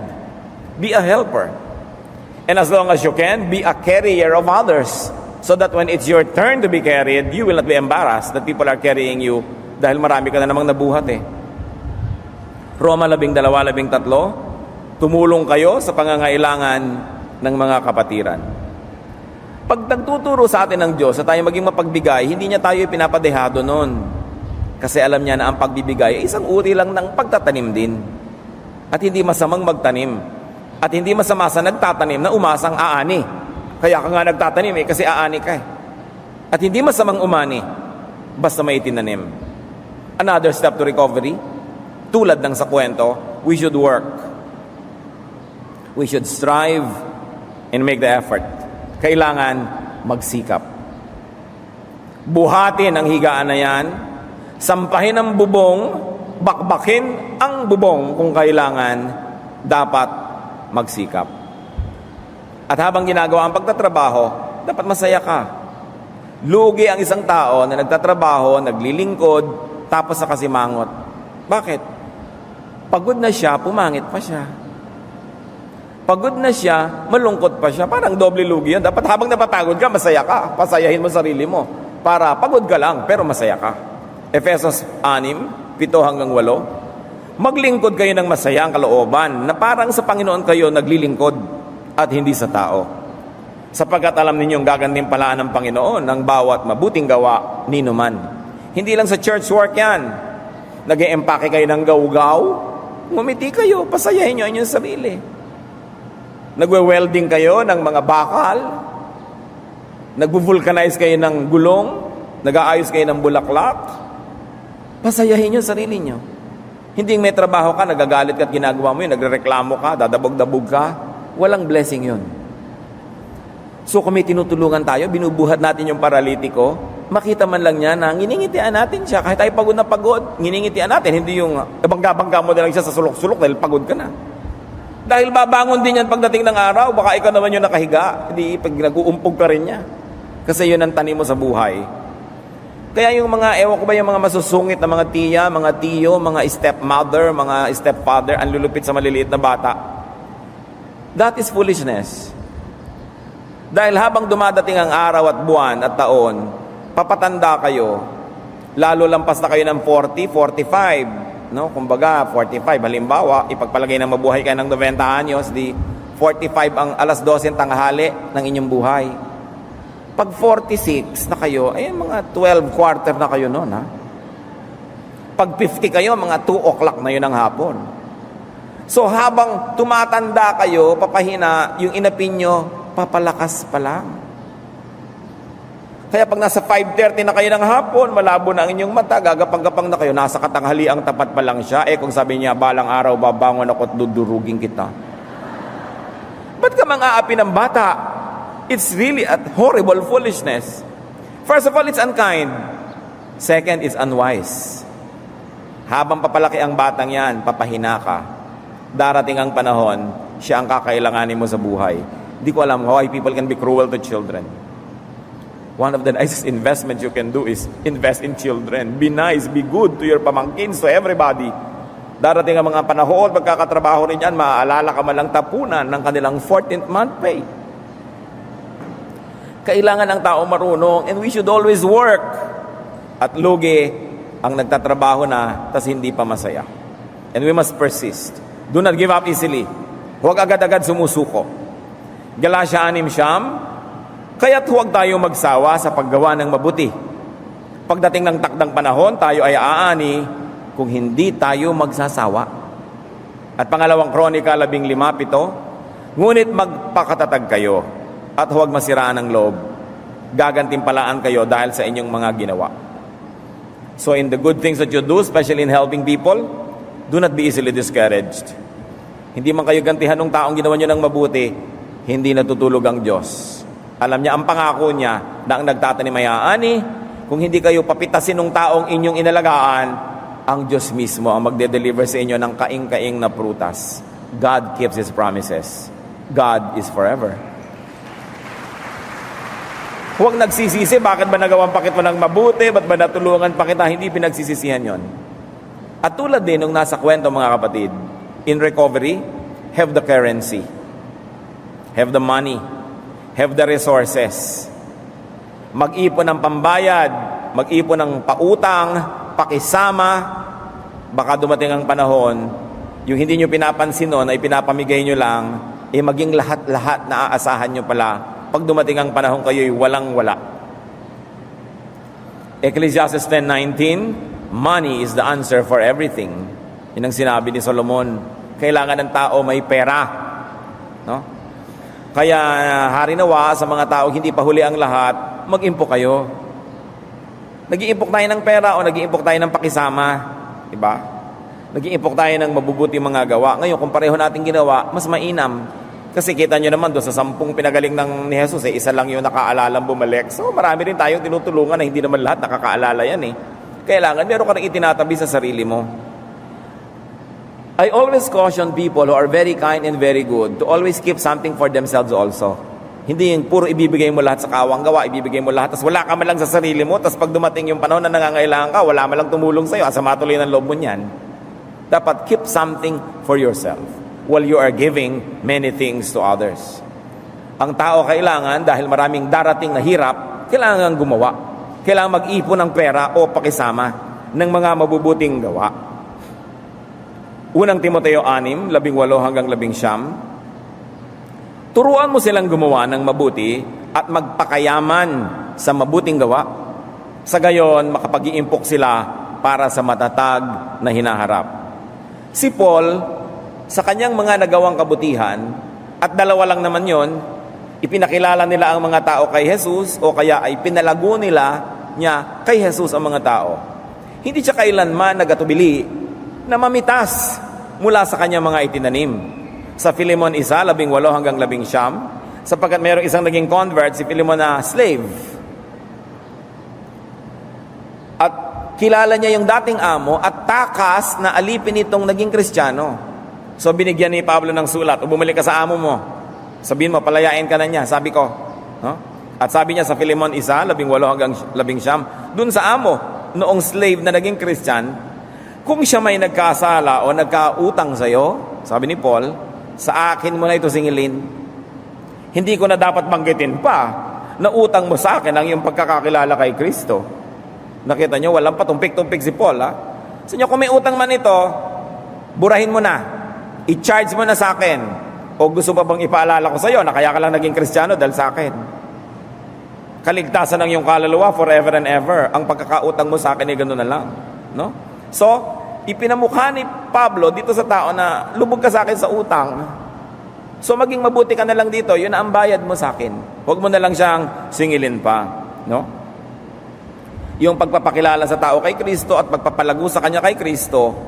Be a helper. And as long as you can, be a carrier of others. So that when it's your turn to be carried, you will not be embarrassed that people are carrying you dahil marami ka na namang nabuhat eh. Roma 12:13, tumulong kayo sa pangangailangan ng mga kapatiran. Pag nagtuturo sa atin ng Diyos na tayo maging mapagbigay, hindi niya tayo pinapadehado noon. Kasi alam niya na ang pagbibigay ay isang uri lang ng pagtatanim din. At hindi masamang magtanim. At hindi masama sa nagtatanim na umasang aani. Kaya ka nga nagtatanim kasi aani ka eh. At hindi masamang umani, basta may itinanim. Another step to recovery, tulad ng sa kwento, we should work. We should strive and make the effort. Kailangan magsikap. Buhatin ang higaan na yan, sampahin ang bubong, bakbakin ang bubong kung kailangan, dapat magsikap. At habang ginagawa ang pagtatrabaho, dapat masaya ka. Lugi ang isang tao na nagtatrabaho, naglilingkod, tapos nakasimangot. Bakit? Pagod na siya, pumangit pa siya. Pagod na siya, malungkot pa siya. Parang doble lugi yun. Dapat habang napapagod ka, masaya ka. Pasayahin mo sarili mo. Para pagod ka lang, pero masaya ka. Efesos 6:7-8. Maglingkod kayo ng masayang kalooban na parang sa Panginoon kayo naglilingkod at hindi sa tao. Sapagkat alam ninyong gagantimpalaan ng Panginoon ng bawat mabuting gawa ninuman. Hindi lang sa church work yan. Nag-e-empake kayo ng gawgaw, ngumiti kayo, pasayahin nyo ang inyong sarili. Nagwe-welding kayo ng mga bakal, nagvo-vulcanize kayo ng gulong, nag-aayos kayo ng bulaklak, pasayahin nyo sarili nyo. Hindi may trabaho ka, nagagalit ka at ginagawa mo yun, nagrereklamo ka, dadabog-dabog ka, walang blessing yun. So kung may tinutulungan tayo, binubuhat natin yung paralitiko, makita man lang niya na nginingitian natin siya. Kahit tayo pagod na pagod, nginingitian natin. Hindi yung bangga-bangga mo na lang siya sa sulok-sulok dahil pagod ka na. Dahil babangon din yan pagdating ng araw, baka ikaw naman yung nakahiga. Hindi, pag nag-uumpog ka rin niya. Kasi yun ang tanim mo sa buhay. Kaya yung mga, ewan ko ba yung mga masusungit na mga tiya, mga tiyo, mga stepmother, mga stepfather, ang lulupit sa maliliit na bata. That is foolishness. Dahil habang dumadating ang araw at buwan at taon, papatanda kayo, lalo lampas na kayo ng 40, 45, no? Kumbaga, 45, halimbawa, ipagpalagay na mabuhay kayo ng 90 anyos, di 45 ang alas 12 tanghali ng inyong buhay. Pag 46 na kayo, ay mga 12 quarter na kayo noon, ha? Pag 50 kayo, mga 2 o'clock na yun ang hapon. So habang tumatanda kayo, papahina, yung inapin nyo, papalakas pa lang. Kaya pag nasa 5:30 na kayo ng hapon, malabo na ang inyong mata, gagapang-gapang na kayo, nasa katanghaliang tapat pa lang siya. Kung sabi niya, balang araw, babangon ako at dudurugin kita. Ba't ka mang-aapi ng bata? It's really a horrible foolishness. First of all, it's unkind. Second, it's unwise. Habang papalaki ang batang yan, papahina ka. Darating ang panahon, siya ang kakailanganin mo sa buhay. Di ko alam why people can be cruel to children. One of the nicest investments you can do is invest in children. Be nice, be good to your pamangkins, to everybody. Darating ang mga panahon, magkakatrabaho rin yan, maaalala ka malang tapunan ng kanilang 14th month pay. Kailangan ng tao marunong, and we should always work. At lugi ang nagtatrabaho na, tas hindi pa masaya. And we must persist. Do not give up easily. Huwag agad-agad sumusuko. Galatia 6:9, kaya't huwag tayo magsawa sa paggawa ng mabuti. Pagdating ng takdang panahon, tayo ay aani kung hindi tayo magsasawa. At pangalawang Kronika 15:7, ngunit magpakatatag kayo at huwag masiraan ang loob. Gagantimpalaan kayo dahil sa inyong mga ginawa. So in the good things that you do, especially in helping people, do not be easily discouraged. Hindi man kayo gantihan ng taong ginawa nyo ng mabuti, hindi natutulog ang Diyos. Alam niya, ang pangako niya na ang nagtatanim ay aani, kung hindi kayo papitasin ng taong inyong inalagaan, ang Diyos mismo ang magde-deliver sa inyo ng kaing-kaing na prutas. God keeps His promises. God is forever. Huwag nagsisisi, bakit ba nagawan pa kita ng mabuti? Ba't ba natulungan pa kita? Hindi pinagsisisihan yon. At tulad din nung nasa kwento mga kapatid, in recovery, have the currency. Have the money. Have the resources. Mag-ipon ng pambayad, mag-ipon ng pautang, pakisama. Baka dumating ang panahon, yung hindi nyo pinapansin noon ay pinapamigay nyo lang, maging lahat-lahat na aasahan nyo pala. Pag dumating ang panahon, kayo'y walang-wala. Ecclesiastes 10:19, money is the answer for everything. Yun ang sinabi ni Solomon. Kailangan ng tao may pera. No? Kaya hari nawa sa mga tao hindi pa huli ang lahat, mag-impok kayo. Nag-iimpok tayo ng pera o nag-iimpok tayo ng pakisama. Diba? Nag-iimpok tayo ng mabubuting mga gawa. Ngayon, kung pareho natin ginawa, mas mainam. Kasi kita nyo naman doon sa 10 pinagaling ng ni Jesus, isa lang yung nakaaalalang bumalik. So marami rin tayong tinutulungan na hindi naman lahat nakakaalala yan eh. Kailangan meron ka rin itinatabi sa sarili mo. I always caution people who are very kind and very good to always keep something for themselves also. Hindi yung puro ibibigay mo lahat sa kawang gawa, ibibigay mo lahat, tapos wala ka man lang sa sarili mo, tapos pag dumating yung panahon na nangangailangan ka, wala man lang tumulong sa'yo, asa matuloy ng loob mo niyan. Dapat keep something for yourself while you are giving many things to others. Ang tao kailangan, dahil maraming darating na hirap, kailangan gumawa. Kailangan mag-ipon ng pera o pakisama ng mga mabubuting gawa. Unang Timoteo 6:18-19, turuan mo silang gumawa ng mabuti at magpakayaman sa mabuting gawa. Sa gayon, makapag-iimpok sila para sa matatag na hinaharap. Si Paul, sa kanyang mga nagawang kabutihan, at dalawa lang naman yon, ipinakilala nila ang mga tao kay Jesus o kaya ay pinalago niya kay Jesus ang mga tao. Hindi siya kailanman nagatubili na mamitas mula sa kanyang mga itinanim. Sa Philemon 1:18-19, Sapagkat mayroong isang naging convert, si Philemon na slave. At kilala niya yung dating amo at takas na alipin itong naging Kristiyano. So binigyan ni Pablo ng sulat, o bumalik ka sa amo mo. Sabihin mo, palayain ka na niya, sabi ko. No? At sabi niya sa Philemon 1:18 hanggang 19, dun sa amo, noong slave na naging Christian, kung siya may nagkasala o nagkautang sa'yo, sabi ni Paul, sa akin mo na ito singilin. Hindi ko na dapat banggitin pa na utang mo sa akin ang iyong pagkakakilala kay Kristo. Nakita niyo, walang patumpik-tumpik si Paul. Sa inyo, kung may utang man ito, burahin mo na. I-charge mo na sa akin. O gusto pa bang ipaalala ko sa iyo na kaya ka lang naging Kristiyano dahil sa akin? Kaligtasan ng iyong kaluluwa forever and ever. Ang pagkakautang mo sa akin ay gano'n na lang. No? So, ipinamukha ni Pablo dito sa tao na lubog ka sa akin sa utang. So, maging mabuti ka na lang dito. Yun ang bayad mo sa akin. Huwag mo na lang siyang singilin pa. No? Yung pagpapakilala sa tao kay Kristo at pagpapalago sa kanya kay Kristo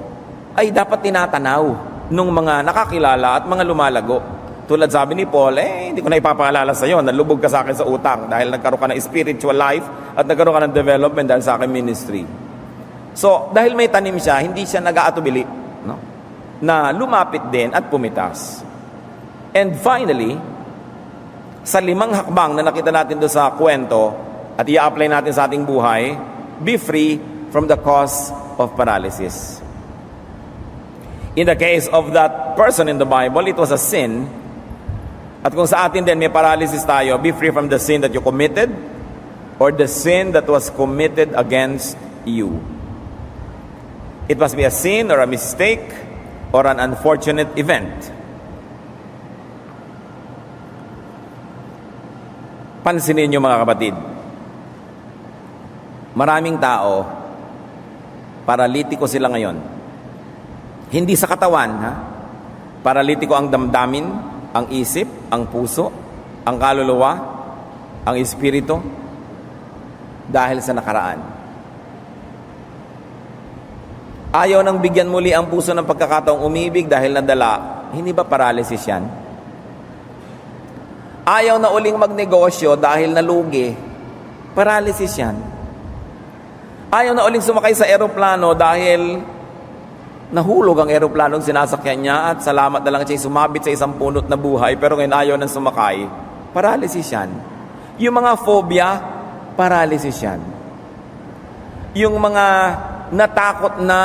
ay dapat tinatanaw nung mga nakakilala at mga lumalago. Tulad sabi ni Paul, hindi ko na ipapaalala sa iyo na lubog ka sa akin sa utang dahil nagkaroon ka ng spiritual life at nagkaroon ka ng development dahil sa akin ministry. So, dahil may tanim siya, hindi siya nag-aatubili, no? Na lumapit din at pumitas. And finally, sa 5 hakbang na nakita natin doon sa kwento at i-apply natin sa ating buhay, be free from the cause of paralysis. In the case of that person in the Bible, it was a sin. At kung sa atin din may paralysis tayo, be free from the sin that you committed or the sin that was committed against you. It must be a sin or a mistake or an unfortunate event. Pansinin niyo mga kapatid, maraming tao, paralitiko sila ngayon. Hindi sa katawan, paralitiko ang damdamin, ang isip, ang puso, ang kaluluwa, ang espiritu, dahil sa nakaraan. Ayaw nang bigyan muli ang puso ng pagkakataong umibig dahil nadala, hindi ba paralysis yan? Ayaw na uling magnegosyo dahil nalugi, paralysis yan. Ayaw na uling sumakay sa eroplano dahil nahulog ang eroplanong sinasakyan niya at salamat na lang siya sumabit sa isang punot na buhay pero ngayon ayaw nang sumakay, paralysis yan. Yung mga phobia, paralysis yan. Yung mga natakot na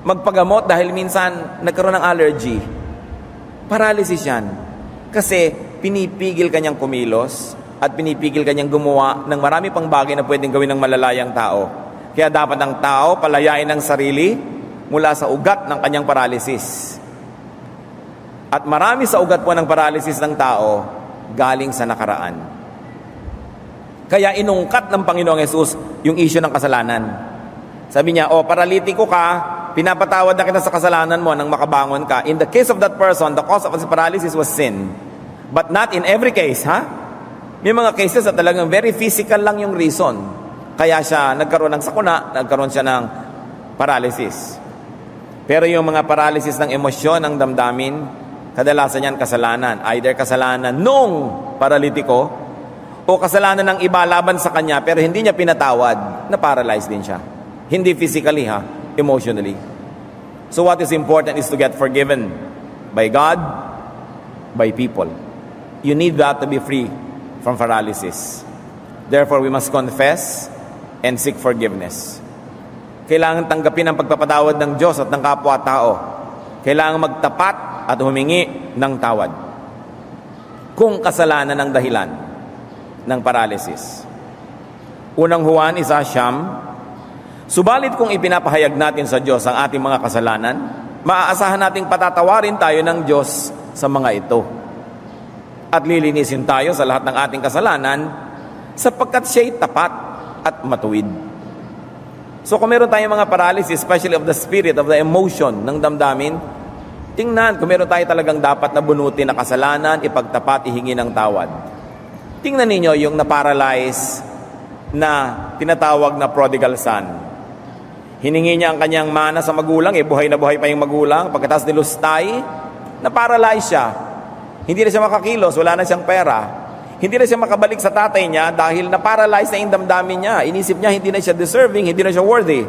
magpagamot dahil minsan nagkaroon ng allergy, paralysis yan. Kasi pinipigil kanyang kumilos at pinipigil kanyang gumawa ng marami pang bagay na pwedeng gawin ng malalayang tao. Kaya dapat ang tao palayain ang sarili mula sa ugat ng kanyang paralysis. At marami sa ugat po ng paralysis ng tao galing sa nakaraan. Kaya inungkat ng Panginoong Hesus yung issue ng kasalanan. Sabi niya, paralitiko ka, pinapatawad na kita sa kasalanan mo nang makabangon ka. In the case of that person, the cause of his paralysis was sin. But not in every case, May mga cases na talagang very physical lang yung reason. Kaya siya nagkaroon ng sakuna, nagkaroon siya ng paralysis. Pero yung mga paralysis ng emosyon, ng damdamin, kadalasan yan kasalanan. Either kasalanan nung paralitiko o kasalanan ng iba laban sa kanya pero hindi niya pinatawad, na-paralyze din siya. Hindi physically, emotionally. So what is important is to get forgiven by God, by people. You need that to be free from paralysis. Therefore, we must confess and seek forgiveness. Kailangan tanggapin ang pagpapatawad ng Diyos at ng kapwa-tao. Kailangan magtapat at humingi ng tawad kung kasalanan ng dahilan ng paralysis. Unang Juan 1:9, subalit kung ipinapahayag natin sa Diyos ang ating mga kasalanan, maaasahan nating patatawarin tayo ng Diyos sa mga ito. At lilinisin tayo sa lahat ng ating kasalanan sapagkat siya'y tapat at matuwid. So kung meron tayong mga paralysis, especially of the spirit, of the emotion, ng damdamin, tingnan kung meron tayo talagang dapat na bunutin na kasalanan, ipagtapat, ihingi ng tawad. Tingnan ninyo yung na-paralyze na tinatawag na prodigal son. Hiningi niya ang kanyang mana sa magulang, buhay na buhay pa yung magulang. Pagkatapos nilustay, na-paralyze siya. Hindi na siya makakilos, wala na siyang pera. Hindi na siya makabalik sa tatay niya dahil na-paralyze na yung damdamin niya. Inisip niya hindi na siya deserving, hindi na siya worthy.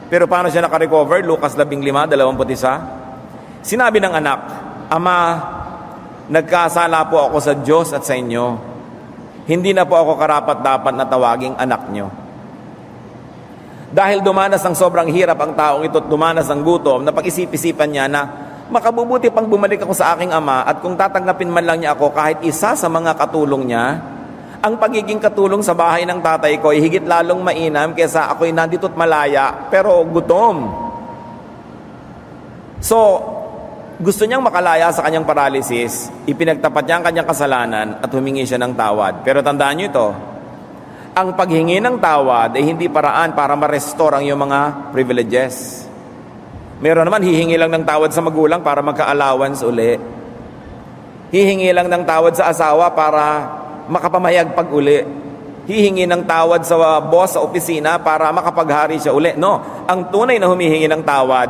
Pero paano siya nakarecover? Lucas 15:21. Sinabi ng anak, Ama, nagkasala po ako sa Diyos at sa inyo. Hindi na po ako karapat-dapat na tawaging anak niyo. Dahil dumanas ng sobrang hirap ang taong ito at dumanas ng gutom, napag-isip-isipan niya na makabubuti pang bumalik ako sa aking ama at kung tatanggapin man lang niya ako kahit isa sa mga katulong niya, ang pagiging katulong sa bahay ng tatay ko ay higit lalong mainam kaysa ako'y nandito't malaya pero gutom. So, gusto niyang makalaya sa kanyang paralysis, ipinagtapat niya ang kanyang kasalanan at humingi siya ng tawad. Pero tandaan niyo ito, ang paghingi ng tawad ay hindi paraan para ma-restore ang iyong mga privileges. Meron naman, hihingi lang ng tawad sa magulang para magka-allowance uli. Hihingi lang ng tawad sa asawa para makapamayag pag uli. Hihingi ng tawad sa boss sa opisina para makapaghari siya uli. No, ang tunay na humihingi ng tawad,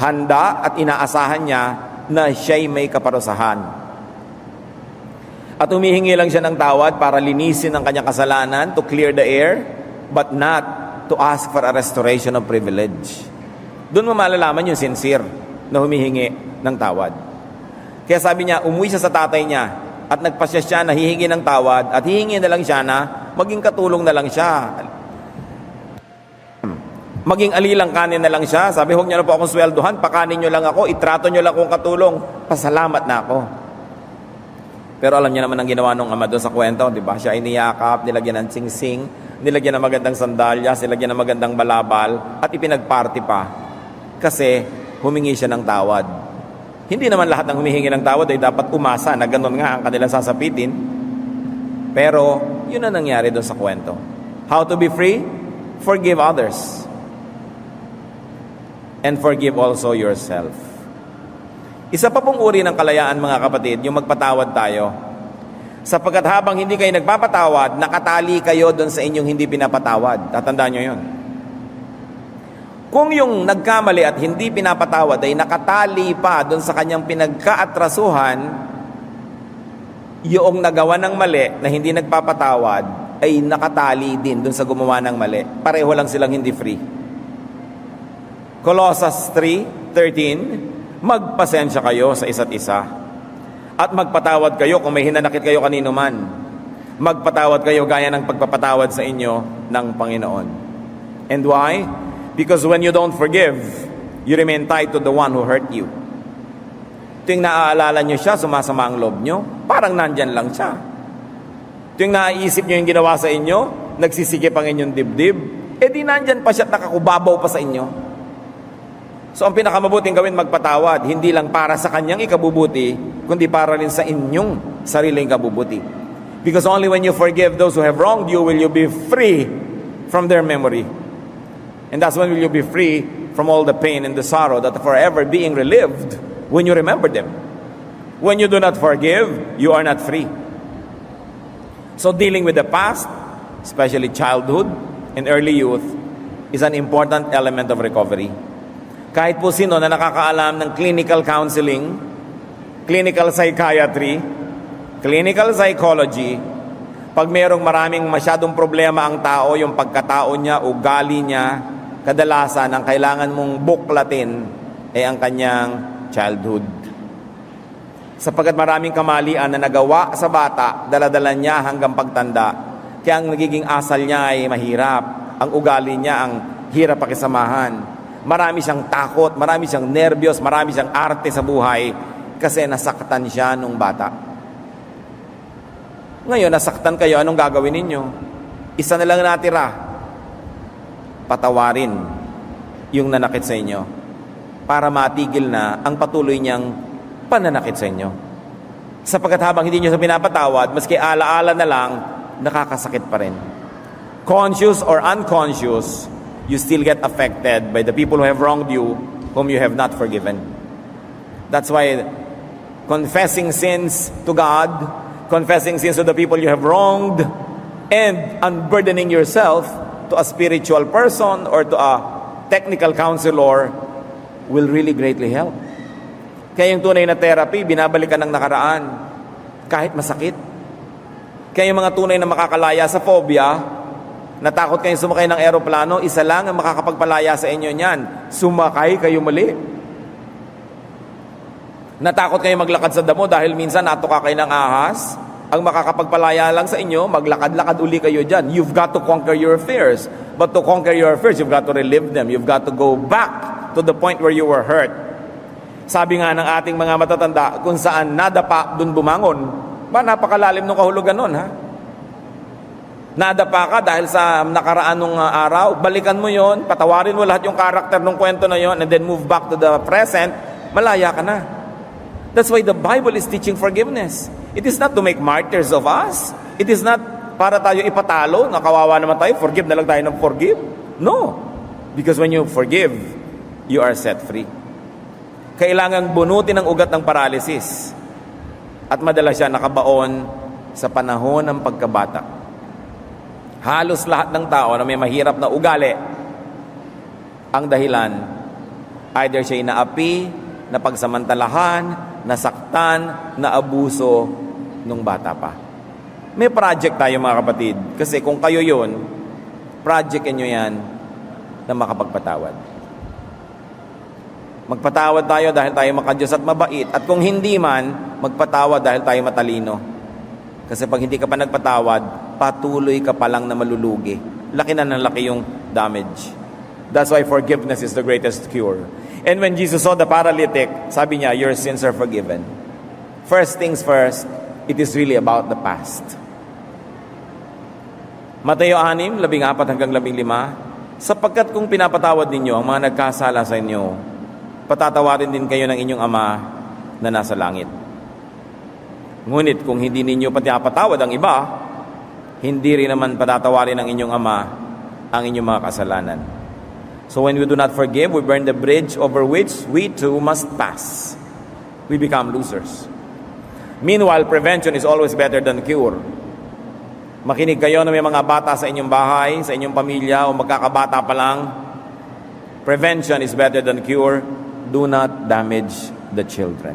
handa at inaasahan niya na siya'y may kaparusahan. At humihingi lang siya ng tawad para linisin ang kanyang kasalanan, to clear the air, but not to ask for a restoration of privilege. Doon mo malalaman yung sincere na humihingi ng tawad. Kaya sabi niya, umuwi siya sa tatay niya at nagpasya siya na hihingi ng tawad at hihingi na lang siya na maging katulong na lang siya. Maging alilang kanin na lang siya. Sabi, huwag niyo na po akong sweldohan, pakanin niyo lang ako, itrato niyo lang akong katulong, pasalamat na ako. Pero alam niya naman ang ginawa ng ama doon sa kwento, di ba? Siya ay niyakap, nilagyan ng singsing, nilagyan ng magandang sandalyas, nilagyan ng magandang balabal, at ipinagparty pa. Kasi humingi siya ng tawad. Hindi naman lahat ng humihingi ng tawad ay dapat umasa na ganun nga ang kanilang sasapitin. Pero yun ang nangyari doon sa kwento. How to be free? Forgive others. And forgive also yourself. Isa pa pong uri ng kalayaan, mga kapatid, yung magpatawad tayo. Sapagkat habang hindi kayo nagpapatawad, nakatali kayo doon sa inyong hindi pinapatawad. Tatandaan nyo yun. Kung yung nagkamali at hindi pinapatawad ay nakatali pa doon sa kanyang pinagkaatrasuhan, yung nagawa ng mali na hindi nagpapatawad ay nakatali din doon sa gumawa ng mali. Pareho lang silang hindi free. Colossus 3:13, magpasensya kayo sa isa't isa at magpatawad kayo kung may hinanakit kayo kanino man. Magpatawad kayo gaya ng pagpapatawad sa inyo ng Panginoon. And why? Because when you don't forgive, you remain tied to the one who hurt you. Tuwing naaalala nyo siya, sumasama ang loob nyo, parang nandyan lang siya. Tuwing naiisip nyo yung ginawa sa inyo, nagsisikip ang inyong dibdib, di nandyan pa siya at nakakubabaw pa sa inyo. So ang pinakamabuting gawin, magpatawad, hindi lang para sa kanyang ikabubuti, kundi para rin sa inyong sariling kabubuti. Because only when you forgive those who have wronged you, will you be free from their memory. And that's when will you be free from all the pain and the sorrow that are forever being relived when you remember them. When you do not forgive, you are not free. So dealing with the past, especially childhood and early youth, is an important element of recovery. Kahit po sino na nakakaalam ng clinical counseling, clinical psychiatry, clinical psychology, pag mayroong maraming masyadong problema ang tao, yung pagkatao niya, ugali niya, kadalasan ang kailangan mong buklatin ay ang kanyang childhood. Sapagkat maraming kamalian na nagawa sa bata, daladala niya hanggang pagtanda. Kaya ang nagiging asal niya ay mahirap. Ang ugali niya ang hirap pakisamahan. Marami siyang takot, marami siyang nervyos, marami siyang arte sa buhay kasi nasaktan siya nung bata. Ngayon, nasaktan kayo, anong gagawin ninyo? Isa na lang natira. Patawarin yung nanakit sa inyo para matigil na ang patuloy niyang pananakit sa inyo. Sapagkat habang hindi nyo sa pinapatawad, maski alaala na lang, nakakasakit pa rin. Conscious or unconscious, you still get affected by the people who have wronged you, whom you have not forgiven. That's why confessing sins to God, confessing sins to the people you have wronged, and unburdening yourself to a spiritual person or to a technical counselor will really greatly help. Kaya yung tunay na therapy, binabalikan ng nakaraan. Kahit masakit. Kaya yung mga tunay na makakalaya sa phobia, natakot kayong sumakay ng eroplano, isa lang ang makakapagpalaya sa inyo niyan. Sumakay kayo muli. Natakot kayo maglakad sa damo dahil minsan natuka kayo ng ahas. Ang makakapagpalaya lang sa inyo, maglakad-lakad uli kayo dyan. You've got to conquer your fears. But to conquer your fears, you've got to relive them. You've got to go back to the point where you were hurt. Sabi nga ng ating mga matatanda, kung saan nadapa, dun bumangon. Ba, napakalalim ng kahulugan nun, ha? Nadapa ka dahil sa nakaraan ng araw, balikan mo yon, patawarin mo lahat yung karakter ng kwento na yon, and then move back to the present, malaya ka na. That's why the Bible is teaching forgiveness. It is not to make martyrs of us. It is not para tayo ipatalo, nakawawa naman tayo, forgive na lang tayo ng forgive. No. Because when you forgive, you are set free. Kailangang bunutin ang ugat ng paralysis. At madalas siya nakabaon sa panahon ng pagkabata. Halos lahat ng tao na may mahirap na ugali, ang dahilan, either siya inaapi, napagsamantalahan, nasaktan, naabuso nung bata pa. May project tayo mga kapatid. Kasi kung kayo yun, project nyo yan na makapagpatawad. Magpatawad tayo dahil tayo makadiyos at mabait. At kung hindi man, magpatawad dahil tayo matalino. Kasi pag hindi ka pa nagpatawad, patuloy ka pa lang na malulugi. Laki na ng laki yung damage. That's why forgiveness is the greatest cure. And when Jesus saw the paralytic, sabi niya, your sins are forgiven. First things first, it is really about the past. Mateo 6:14-15, sapagkat kung pinapatawad ninyo ang mga nagkasala sa inyo, patatawarin din kayo ng inyong Ama na nasa langit. Ngunit kung hindi ninyo pinapatawad ang iba, hindi rin naman patatawarin ng inyong Ama ang inyong mga kasalanan. So when we do not forgive, we burn the bridge over which we too must pass. We become losers. Meanwhile, prevention is always better than cure. Makinig kayo na may mga bata sa inyong bahay, sa inyong pamilya, o magkakabata pa lang. Prevention is better than cure. Do not damage the children.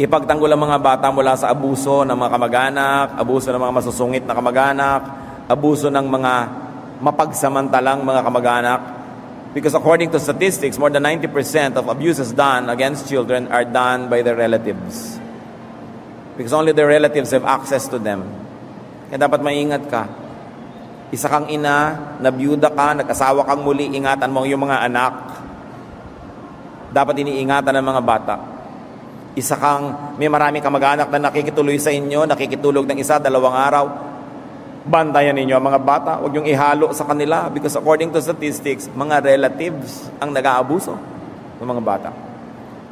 Ipagtanggol ang mga bata mula sa abuso ng mga kamag-anak, abuso ng mga masusungit na kamag-anak, abuso ng mga mapagsamantalang mga kamag-anak. Because according to statistics, more than 90% of abuses done against children are done by their relatives. Because only their relatives have access to them. Kaya dapat maingat ka. Isa kang ina, nabiyuda ka, nag-asawa kang muli, ingatan mo yung mga anak. Dapat iniingatan ng mga bata. Isa kang, may maraming kamag-anak na nakikituloy sa inyo, nakikitulog ng isa, 2 araw. Bantayan ninyo ang mga bata, huwag yung ihalo sa kanila because according to statistics, mga relatives ang nag-aabuso ng mga bata.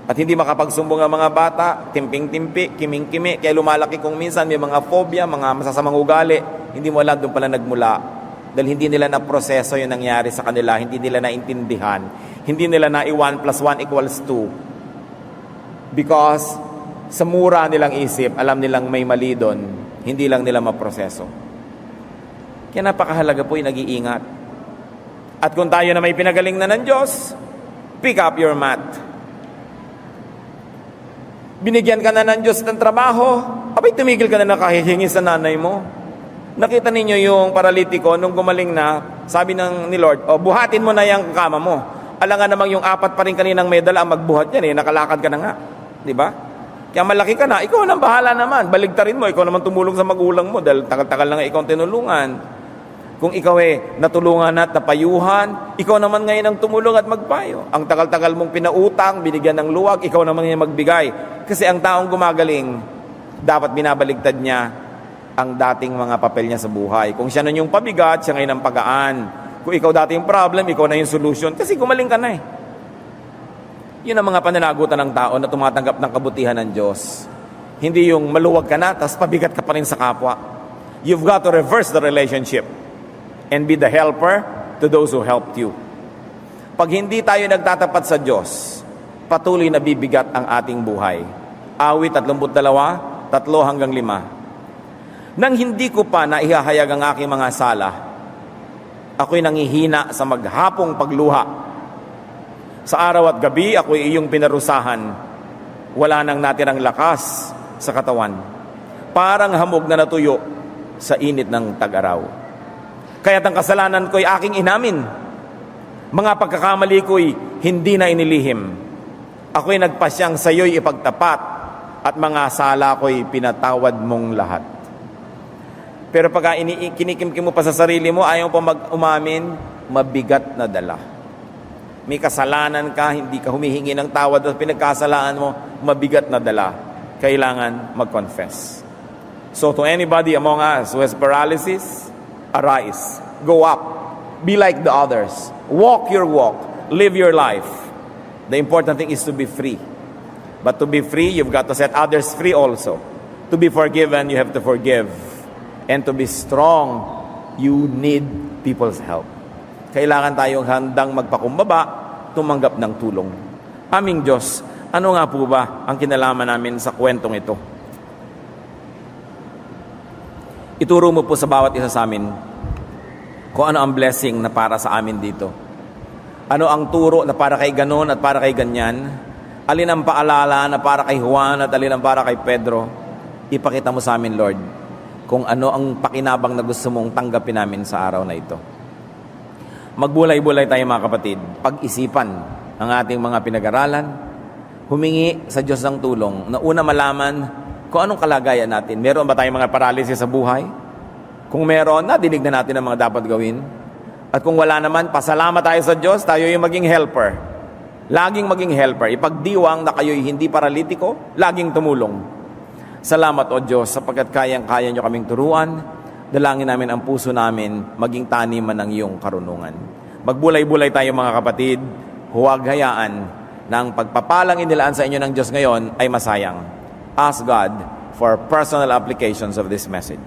At hindi makapagsumbong ang mga bata, timping-timpi, kiming-kimi, kaya lumalaki kung minsan may mga phobia, mga masasamang ugali, hindi mo alam doon pala nagmula. Dahil hindi nila na-proseso yung nangyari sa kanila, hindi nila naintindihan, hindi nila na 1 + 1 = 2. Because sa mura nilang isip, alam nilang may mali doon, hindi lang nila maproseso. Kaya napakahalaga po yung nag-iingat. At kung tayo na may pinagaling na ng Diyos, pick up your mat. Binigyan ka na ng Diyos ng trabaho, abay tumigil ka na nakahihingi sa nanay mo. Nakita ninyo yung paralitiko, nung gumaling na, sabi ni Lord, buhatin mo na yung kama mo. Alangan namang yung 4 pa rin kaninang medal ang magbuhat yan, nakalakad ka na nga. Diba? Kaya malaki ka na, ikaw nang bahala naman, baligtarin mo, ikaw naman tumulong sa magulang mo, dahil tagal-tagal na nga ikaw tinulungan. Kung ikaw natulungan at napayuhan, ikaw naman ngayon ang tumulong at magpayo. Ang tagal-tagal mong pinautang, binigyan ng luwag, ikaw naman ngayon magbigay. Kasi ang taong gumagaling, dapat binabaligtad niya ang dating mga papel niya sa buhay. Kung siya nun yung pabigat, siya ngayon ang pagaan. Kung ikaw dati yung problem, ikaw na yung solution. Kasi gumaling ka na Yun ang mga pananagutan ng tao na tumatanggap ng kabutihan ng Diyos. Hindi yung maluwag ka na, tapos pabigat ka pa rin sa kapwa. You've got to reverse the relationship and be the helper to those who helped you. Pag hindi tayo nagtatapat sa Diyos, patuloy na bibigat ang ating buhay. Awit 32, 3-5. Nang hindi ko pa naihahayag ang aking mga sala, ako'y nangihina sa maghapong pagluha. Sa araw at gabi, ako'y iyong pinarusahan. wala nang natirang lakas sa katawan. Parang hamog na natuyo sa init ng tag-araw. Kaya't ang kasalanan ko'y aking inamin. Mga pagkakamali ko'y hindi na inilihim. Ako'y nagpasyang sa iyo'y ipagtapat at mga sala ko'y pinatawad mong lahat. Pero pagka kinikimkim mo pa sa sarili mo, ayaw pa umamin, mabigat na dala. May kasalanan ka, hindi ka humihingi ng tawad at pinagkasalaan mo, mabigat na dala. Kailangan mag-confess. So to anybody among us who has paralysis, arise, go up, be like the others, walk your walk, live your life. The important thing is to be free. But to be free, you've got to set others free also. To be forgiven, you have to forgive. And to be strong, you need people's help. Kailangan tayong handang magpakumbaba, tumanggap ng tulong. Aming Diyos, ano nga po ba ang kinalaman namin sa kwentong ito? Ituro mo po sa bawat isa sa amin kung ano ang blessing na para sa amin dito. Ano ang turo na para kay ganon at para kay ganyan? Alin ang paalala na para kay Juan at alin ang para kay Pedro? Ipakita mo sa amin, Lord, kung ano ang pakinabang na gusto mong tanggapin namin sa araw na ito. Magbulay-bulay tayo mga kapatid. Pag-isipan ang ating mga pinag-aralan. Humingi sa Diyos ng tulong na una malaman kung anong kalagayan natin. Meron ba tayong mga paralysis sa buhay? Kung meron, nadinig na natin ang mga dapat gawin. At kung wala naman, pasalamat tayo sa Diyos, tayo yung maging helper. Laging maging helper. Ipagdiwang na kayo'y hindi paralitiko, laging tumulong. Salamat o Diyos sapagkat kayang-kaya nyo kaming turuan. Dalangin namin ang puso namin maging taniman ng iyong karunungan. Magbulay-bulay tayo mga kapatid. Huwag hayaan na ang pagpapalang inilaan sa inyo ng Diyos ngayon ay masayang. Ask God for personal applications of this message.